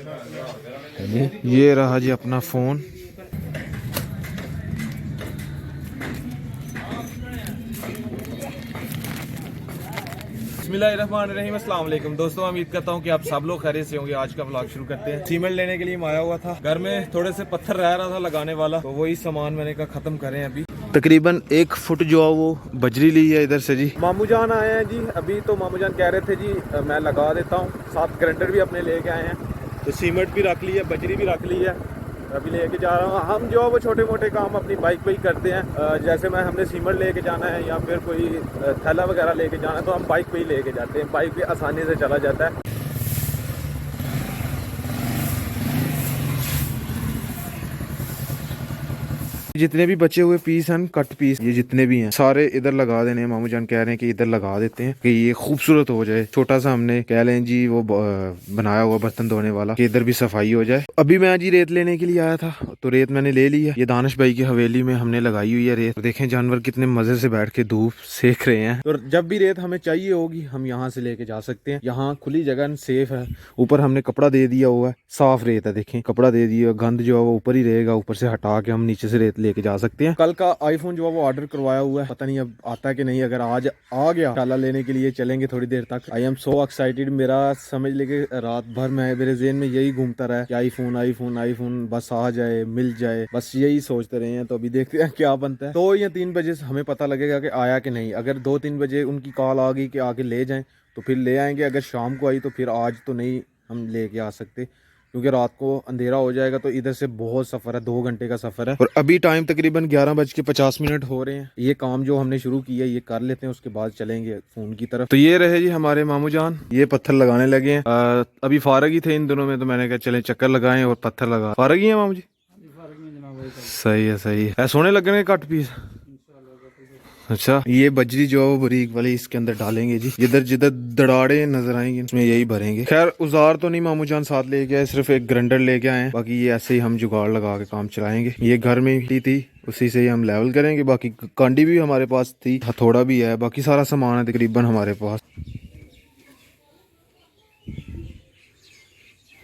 ये रहा जी अपना फ़ोन। बिस्मिल्लाहिर्रहमानिर्रहीम, अस्सलाम वालेकुम दोस्तों, उम्मीद करता हूँ कि आप सब लोग खैरियत से होंगे। आज का व्लॉग शुरू करते हैं। सीमेंट लेने के लिए मैं आया हुआ था, घर में थोड़े से पत्थर रह रहा था लगाने वाला, तो वही सामान मैंने कहा ख़त्म करें। अभी तकरीबन 1 फुट जो है वो बजरी ली है इधर से जी। मामू जान आए हैं जी अभी, तो मामू जान कह रहे थे जी मैं लगा देता हूँ, साथ ग्राइंडर भी अपने लेके आए हैं, तो सीमेंट भी रख ली है, बजरी भी रख ली है, अभी लेके जा रहा हूँ। हम जो है वो छोटे मोटे काम अपनी बाइक पे ही करते हैं, जैसे हमने सीमेंट लेके जाना है या फिर कोई थैला वगैरह लेके जाना है तो हम बाइक पे ही लेके जाते हैं, बाइक पे आसानी से चला जाता है। जितने भी बचे हुए पीस हैं, कट पीस, ये जितने भी हैं सारे इधर लगा देने हैं। मामू जान कह रहे हैं कि इधर लगा देते हैं कि ये खूबसूरत हो जाए। छोटा सा हमने कह लें जी वो बनाया हुआ बर्तन धोने वाला, कि इधर भी सफाई हो जाए। अभी मैं जी रेत लेने के लिए आया था, तो रेत मैंने ले ली है। ये दानिश भाई की हवेली में हमने लगाई हुई है रेत। देखें जानवर कितने मजे से बैठ के धूप सेक रहे हैं। तो जब भी रेत हमें चाहिए होगी हम यहाँ से लेके जा सकते हैं। यहाँ खुली जगह, सेफ है। ऊपर हमने कपड़ा दे दिया हुआ है, साफ रेत है। देखें कपड़ा दे दिया, गंद जो है वो ऊपर ही रहेगा, ऊपर से हटा के हम नीचे से रेत लेके जा सकते हैं। कल का आईफोन जो है वो ऑर्डर करवाया हुआ है, पता नहीं अब आता है कि नहीं। अगर आज आ गया शाला लेने के लिए चलेंगे थोड़ी देर तक। I am so excited. मेरा समझ लेके रात भर मेरे जेहन में यही घूमता रहा कि आईफोन आईफोन आईफोन बस आ जाए, मिल जाए, बस यही सोचते रहे हैं। तो अभी देखते हैं क्या बनता है। 2 या 3 बजे हमें पता लगेगा कि आया कि नहीं। अगर 2-3 बजे उनकी कॉल आ गई कि आके ले जाएं तो फिर ले आएंगे। अगर शाम को आई तो फिर आज तो नहीं हम लेके आ सकते, क्योंकि रात को अंधेरा हो जाएगा। तो इधर से बहुत सफ़र है, 2 घंटे का सफ़र है। और अभी टाइम तकरीबन 11:50 हो रहे हैं। ये काम जो हमने शुरू किया ये कर लेते हैं, उसके बाद चलेंगे फ़ोन की तरफ। तो ये रहे जी हमारे मामू जान, ये पत्थर लगाने लगे हैं। अभी फारग ही थे इन दिनों में, तो मैंने कहा चलें चक्कर लगाएं और पत्थर लगा। फारग ही है मामू जी? सही है सही है। सोने लगने कट पीस। अच्छा, ये बजरी जो है वो बारीक वाली इसके अंदर डालेंगे जी। जिधर जिधर दड़ाड़े नजर आएंगे उसमें यही भरेंगे। खैर औजार तो नहीं मामू जान साथ लेके आए, सिर्फ एक ग्राइंडर लेके आए हैं। बाकी ये ऐसे ही हम जुगाड़ लगा के काम चलाएंगे। ये घर में ही थी, उसी से ही हम लेवल करेंगे। बाकी कांडी भी हमारे पास थी, हथौड़ा भी है, बाकी सारा सामान है तकरीबन हमारे पास।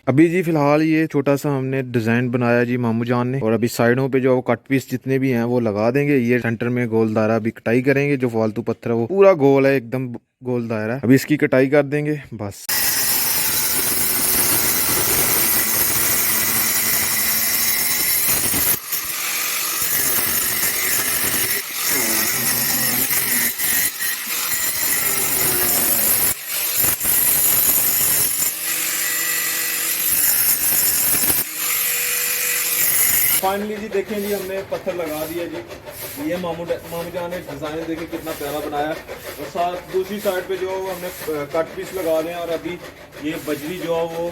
अभी जी फिलहाल ये छोटा सा हमने डिजाइन बनाया जी मामू जान ने, और अभी साइडों पे जो कट पीस जितने भी हैं वो लगा देंगे। ये सेंटर में गोल दायरा अभी कटाई करेंगे। जो फालतू पत्थर है वो पूरा गोल है, एकदम गोल दायरा है, अभी इसकी कटाई कर देंगे बस। फाइनली जी देखें जी हमने पत्थर लगा दिया जी। ये मामू जान ने डिज़ाइन देखे कितना प्यारा बनाया। और साथ दूसरी साइड पे जो हमने कट पीस लगा रहे हैं, और अभी ये बजरी जो है वो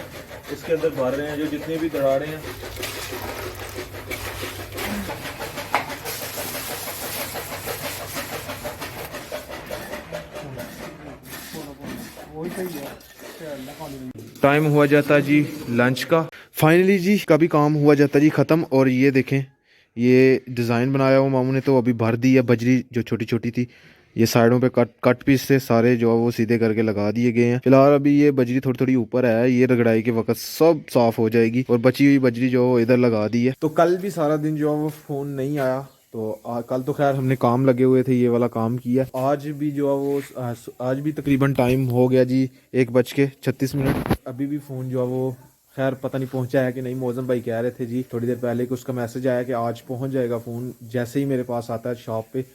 इसके अंदर भर रहे हैं, जो जितने भी दरारें हैं। टाइम हुआ जाता जी लंच का। फाइनली जी कभी काम हुआ जाता जी ख़त्म। और ये देखें ये डिज़ाइन बनाया हुआ मामू ने तो अभी भर दी है। बजरी जो छोटी छोटी थी ये साइडों पे कट पीस से सारे जो है वो सीधे करके लगा दिए गए हैं। फिलहाल अभी ये बजरी थोड़ी थोड़ी ऊपर है, ये रगड़ाई के वक्त सब साफ हो जाएगी। और बची हुई बजरी जो है इधर लगा दी है। तो कल भी सारा दिन जो है वो फ़ोन नहीं आया, तो कल तो खैर हमने काम लगे हुए थे, ये वाला काम किया। आज भी जो है वो आज भी तकरीबन टाइम हो गया जी 1:36। अभी भी फ़ोन जो है वो खैर पता नहीं पहुंचा है कि नहीं। मौजम भाई कह रहे थे जी थोड़ी देर पहले कि उसका मैसेज आया कि आज पहुंच जाएगा फ़ोन। जैसे ही मेरे पास आता है शॉप पे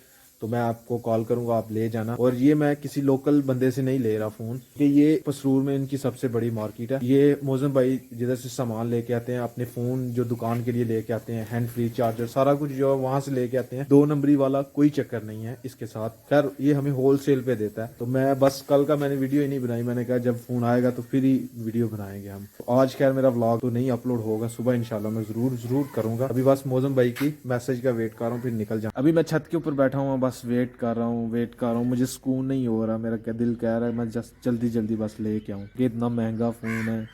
तो मैं आपको कॉल करूंगा, आप ले जाना। और ये मैं किसी लोकल बंदे से नहीं ले रहा फ़ोन, कि ये पसरूर में इनकी सबसे बड़ी मार्केट है। ये मौजम भाई जिधर से सामान लेके आते हैं, अपने फ़ोन जो दुकान के लिए लेके आते हैं, हैंड फ्री चार्जर सारा कुछ जो है वहाँ से लेके आते हैं। 2 नंबरी वाला कोई चक्कर नहीं है इसके साथ। खैर ये हमें होल सेल पे देता है। तो मैं बस कल का मैंने वीडियो ही नहीं बनाई, मैंने कहा जब फ़ोन आएगा तो फिर ही वीडियो बनाएंगे हम। तो आज खैर मेरा व्लॉग तो नहीं अपलोड होगा, सुबह इंशाल्लाह मैं ज़रूर करूँगा। अभी बस मौजम भाई की मैसेज का वेट कर रहा हूँ, फिर निकल जाऊँ। अभी मैं छत के ऊपर बैठा हूँ, बस वेट कर रहा हूँ। मुझे सुकून नहीं हो रहा। मेरा क्या दिल कह रहा है मैं जल्दी बस लेके आऊँ, कि इतना महंगा फ़ोन है,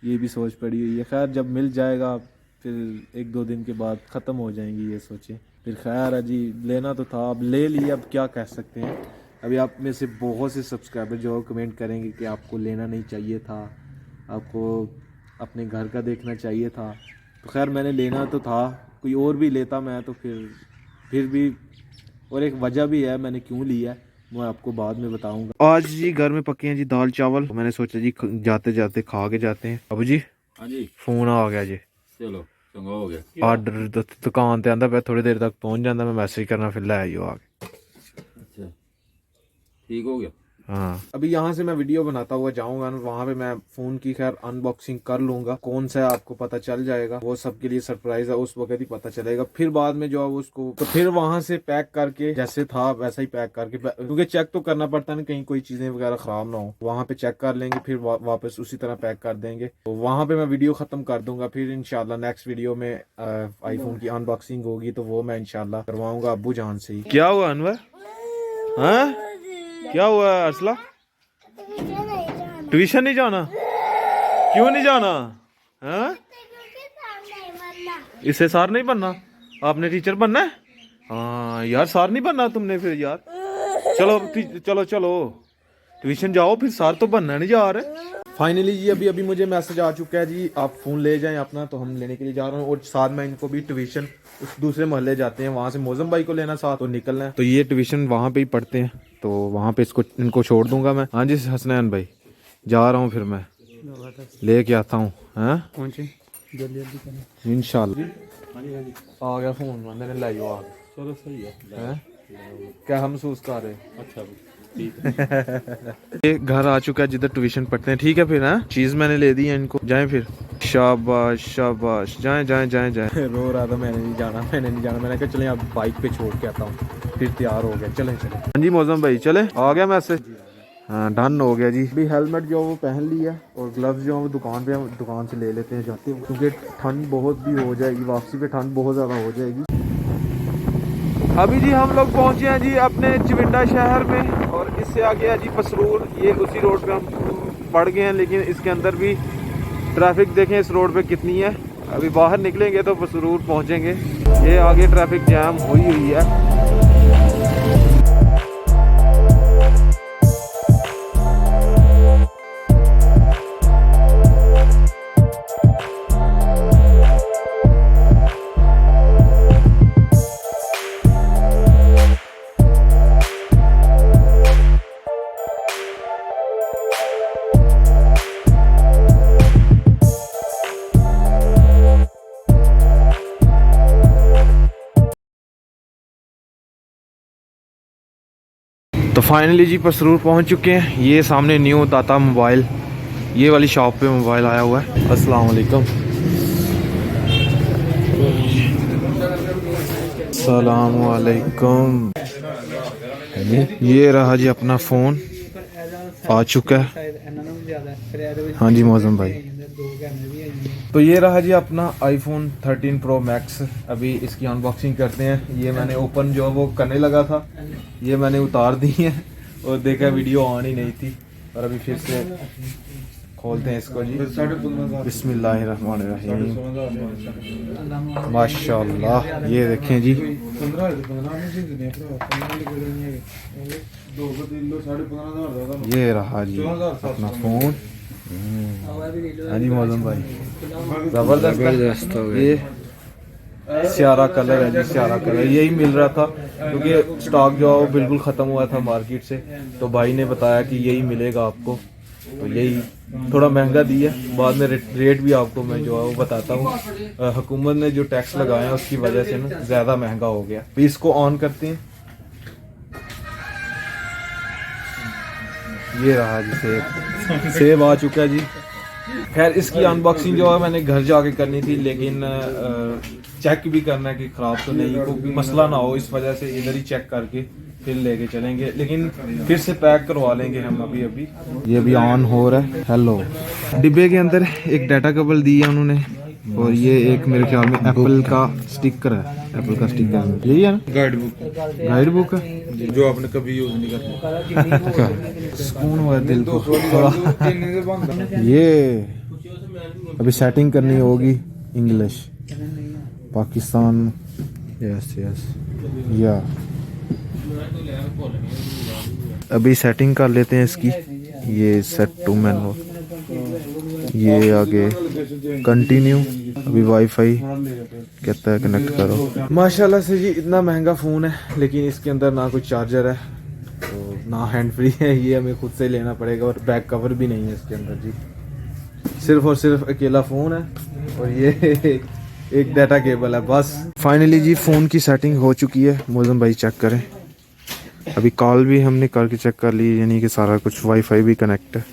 ये भी सोच पड़ी हुई है। खैर जब मिल जाएगा फिर 1-2 दिन के बाद ख़त्म हो जाएंगी ये सोचें। फिर खैर है जी, लेना तो था, अब ले लिया, अब क्या कह सकते हैं। अभी आप में से बहुत से सब्सक्राइबर जो कमेंट करेंगे कि आपको लेना नहीं चाहिए था, आपको अपने घर का देखना चाहिए था। तो खैर मैंने लेना तो था, कोई और भी लेता मैं तो फिर भी, और एक वजह भी है मैंने क्यों लिया है, मैं आपको बाद में बताऊंगा। आज जी घर में पके हैं जी दाल चावल, मैंने सोचा जी जाते जाते खा के जाते हैं। अबू जी हाँ जी, फोन आ गया जी, चलो चंगा हो गया। आर्डर दुकान ते आंदा, थोड़ी देर तक पहुंच जाता, मैं मैसेज करना फिर ले आइयो आके। अच्छा ठीक हो गया। हाँ अभी यहाँ से मैं वीडियो बनाता हुआ जाऊंगा, वहाँ पे मैं फोन की खैर अनबॉक्सिंग कर लूंगा, कौन सा है आपको पता चल जाएगा, वो सबके लिए सरप्राइज है, उस वक्त ही पता चलेगा। फिर बाद में जो है उसको तो फिर वहां से पैक करके जैसे था वैसा ही पैक करके, क्योंकि चेक तो करना पड़ता है कहीं कोई चीजें वगैरह खराब ना हो, वहाँ पे चेक कर लेंगे, फिर वापस उसी तरह पैक कर देंगे। तो वहाँ पे मैं वीडियो खत्म कर दूंगा, फिर इंशाल्लाह नेक्स्ट वीडियो में आईफोन की अनबॉक्सिंग होगी तो वो मैं इंशाल्लाह करवाऊंगा अब्बू जान से ही। क्या हुआ अनवर? हाँ क्या हुआ अर्सला? ट्यूशन नहीं जाना? क्यों नहीं जाना? हाँ इससे सार नहीं बनना, आपने टीचर बनना है? हाँ यार सार नहीं बनना तुमने फिर यार, चलो चलो चलो ट्यूशन जाओ, फिर सार तो बनना नहीं जा रहे। फाइनली जी अभी मुझे मैसेज आ चुका है जी, आप फ़ोन ले जाएं अपना, तो हम लेने के लिए जा रहे हैं, और साथ में इनको भी ट्यूशन उस दूसरे मोहल्ले जाते हैं, वहाँ से मौजम भाई को लेना साथ और निकलना है, तो ये ट्यूशन वहाँ पे ही पढ़ते हैं, तो वहाँ पे इनको छोड़ दूंगा मैं। हाँ जी हसनैन भाई जा रहा हूँ, फिर मैं ले के आता हूँ। हाँ इंशाल्लाह आ गया फ़ोन, मैंने लाई आ गया, चलो सही है। क्या हम महसूस कर रहे हैं? अच्छा ये घर आ चुका है जिधर ट्यूशन पढ़ते हैं, ठीक है फिर। हाँ चीज मैंने ले दी है इनको, जाएं फिर। शाबाश शाबाश, जाएं जाएं जाएं जाएं। रो रहा था मैंने नहीं जाना मैंने नहीं जाना, मैंने कहा चलें अब बाइक पे छोड़ के आता हूँ, फिर तैयार हो गया, चलें चलें। हाँ जी मौजम भाई चले, आ गया मैसेज? हाँ डन हो गया जी। अभी हेलमेट जो वो पहन लिया और ग्लव्स जो वो दुकान से ले लेते हैं जाते हैं, क्योंकि ठंड बहुत भी हो जाएगी, वापसी पे ठंड बहुत ज़्यादा हो जाएगी। अभी जी हम लोग पहुंचे हैं जी अपने चिविंडा शहर में, और इससे आगे है जी पसरूर, ये उसी रोड पे हम पड़ गए हैं, लेकिन इसके अंदर भी ट्रैफिक देखें इस रोड पे कितनी है। अभी बाहर निकलेंगे तो पसरूर पहुंचेंगे, ये आगे ट्रैफिक जैम हुई है। तो फाइनली जी पसरूर पहुंच चुके हैं, ये सामने न्यू दाता मोबाइल, ये वाली शॉप पे मोबाइल आया हुआ है। अस्सलाम वालेकुम। अस्सलाम वालेकुम। ये रहा जी अपना फ़ोन आ चुका है। हाँ जी मौजम भाई, तो ये रहा जी अपना आईफोन 13 प्रो मैक्स, अभी इसकी अनबॉक्सिंग करते हैं। ये मैंने ओपन जो वो करने लगा था, ये मैंने उतार दी है और देखा वीडियो ऑन ही नहीं थी, और अभी फिर से खोलते हैं इसको जी। बिस्मिल्लाहिर्रहमानिर्रहीम, माशाल्लाह, ये देखें जी, ये रहा जी अपना फ़ोन। हाँ जी मौजम भाई ज़बरदस्त हो गया। ये स्यारा कलर है जी, स्यारा कलर यही मिल रहा था, क्योंकि स्टॉक जो है वो बिल्कुल ख़त्म हुआ था मार्केट से, तो भाई ने बताया कि यही मिलेगा आपको, तो यही थोड़ा महंगा दिया, बाद में रेट भी आपको मैं जो है वो बताता हूँ। हुकूमत ने जो टैक्स लगाए हैं उसकी वजह से ना ज़्यादा महंगा हो गया। तो इसको ऑन करते हैं, ये रहा जी सेब आ चुका है जी। खैर इसकी अनबॉक्सिंग जो है मैंने घर जाके करनी थी, लेकिन चेक भी करना है कि ख़राब तो नहीं, कोई मसला ना हो, इस वजह से इधर ही चेक करके फिर लेके चलेंगे, लेकिन फिर से पैक करवा लेंगे हम अभी। ये भी ऑन हो रहा है। हेलो, डिब्बे के अंदर एक डाटा केबल दी है उन्होंने, और ये एक मेरे ख्याल में एप्पल का स्टिकर है, एप्पल का स्टिकर यही है ना, गाइड बुक है जो आपने कभी यूज नहीं करना। सुकून हुआ दिल को थोड़ा। ये अभी सेटिंग करनी होगी, इंग्लिश पाकिस्तान, यस यस, या अभी सेटिंग कर लेते हैं इसकी। ये सेट टू मैनुअल, ये आगे कंटिन्यू, अभी वाईफाई कहता है कनेक्ट करो। माशाल्लाह से जी इतना महंगा फ़ोन है लेकिन इसके अंदर ना कोई चार्जर है तो ना हैंड फ्री है, ये हमें खुद से लेना पड़ेगा और बैक कवर भी नहीं है इसके अंदर जी। सिर्फ और सिर्फ अकेला फ़ोन है और ये एक डाटा केबल है बस। फाइनली जी फ़ोन की सेटिंग हो चुकी है। मौज़म भाई चेक करें, अभी कॉल भी हमने करके चेक कर ली, यानी कि सारा कुछ वाईफाई भी कनेक्ट है।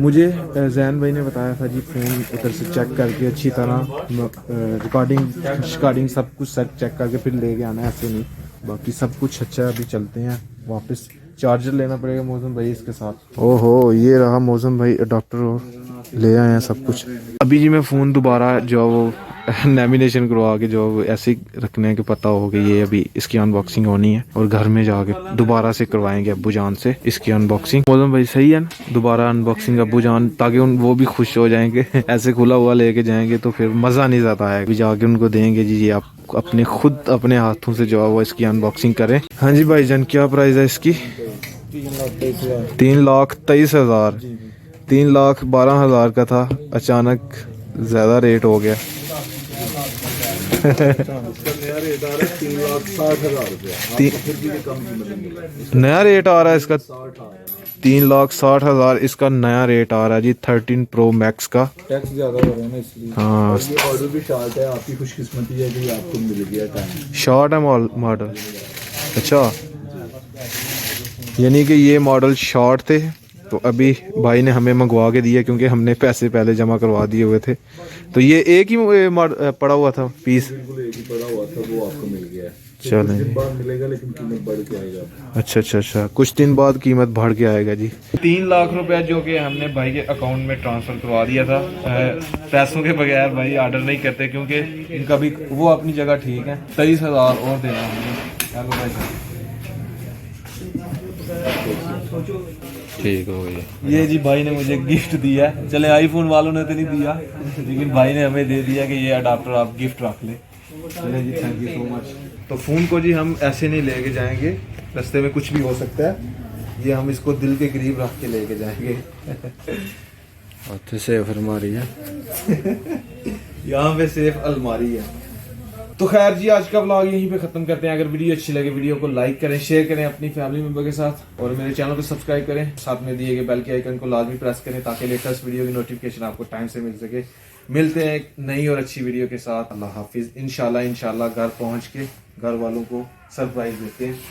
मुझे जैन भाई ने बताया था जी फ़ोन उधर से चेक करके अच्छी तरह रिकॉर्डिंग सब कुछ चेक करके फिर लेके आना है, ऐसे नहीं। बाकी सब कुछ अच्छा है। अभी चलते हैं वापस, चार्जर लेना पड़ेगा मौसम भाई इसके साथ। ओहो ये रहा मौसम भाई अडॉप्टर और ले आए हैं सब कुछ। अभी जी मैं फ़ोन दोबारा जो वो नैमिनेशन करवा के जो ऐसे रखने के पता हो कि ये अभी इसकी अनबॉक्सिंग होनी है और घर में जाके दोबारा से करवाएंगे अब्बू जान से इसकी अनबॉक्सिंग। मौसम भाई सही है ना, दोबारा अनबॉक्सिंग अब्बू जान, ताकि वो भी खुश हो जाएंगे। ऐसे खुला हुआ लेके जाएंगे तो फिर मज़ा नहीं ज़्यादा है। अभी जाके उनको देंगे जी ये आप अपने खुद अपने हाथों से जो है वो इसकी अनबॉक्सिंग करें। हाँ जी भाईजान क्या प्राइस है इसकी? 3,23,000। 3,12,000 का था, अचानक ज़्यादा रेट हो गया। नया रेट आ रहा है इसका 3,60,000 इसका नया रेट आ रहा है जी 13 प्रो मैक्स का। टैक्स ज्यादा हो रहा है ना इसलिए। हाँ ये ऑर्डर भी शॉर्ट है, आपकी खुशकिस्मती है कि आपको मिल गया टाइम। शॉर्ट है मॉडल, अच्छा यानी कि ये मॉडल शॉर्ट थे तो अभी भाई ने हमें मंगवा के दिया क्योंकि हमने पैसे पहले जमा करवा दिए हुए थे। तो ये एक ही पड़ा हुआ था पीस, बिल्कुल एक ही पड़ा हुआ था, वो आपको मिल गया है। चलें। दिन बाद मिलेगा लेकिन कीमत बढ़ के आएगा। अच्छा, कुछ दिन बाद कीमत बढ़ के आएगा जी। 3 लाख रुपया जो कि हमने भाई के अकाउंट में ट्रांसफ़र करवा दिया था। पैसों के बगैर भाई ऑर्डर नहीं करते क्योंकि इनका भी वो अपनी जगह ठीक है। 23,000 और देना हमने। ठीक हो गया। ये जी भाई ने मुझे गिफ्ट दिया है। चले आईफोन वालों ने तो नहीं दिया लेकिन भाई ने हमें दे दिया कि ये अडाप्टर आप गिफ्ट रख ले। चले जी थैंक यू सो मच। तो फ़ोन को जी हम ऐसे नहीं लेके जाएंगे, रास्ते में कुछ भी हो सकता है। ये हम इसको दिल के करीब रख के लेके जाएंगे। अच्छे से फरमारी है। यहाँ पे सेफ अलमारी है। तो खैर जी आज का व्लॉग यहीं पे ख़त्म करते हैं। अगर वीडियो अच्छी लगे वीडियो को लाइक करें, शेयर करें अपनी फैमिली मेम्बर के साथ और मेरे चैनल को सब्सक्राइब करें। साथ में दिए गए बेल के आइकन को लाजमी प्रेस करें ताकि लेटेस्ट वीडियो की नोटिफिकेशन आपको टाइम से मिल सके। मिलते हैं एक नई और अच्छी वीडियो के साथ। अल्लाह हाफिज़। इंशाल्लाह घर पहुँच के घर वालों को सरप्राइज देते हैं।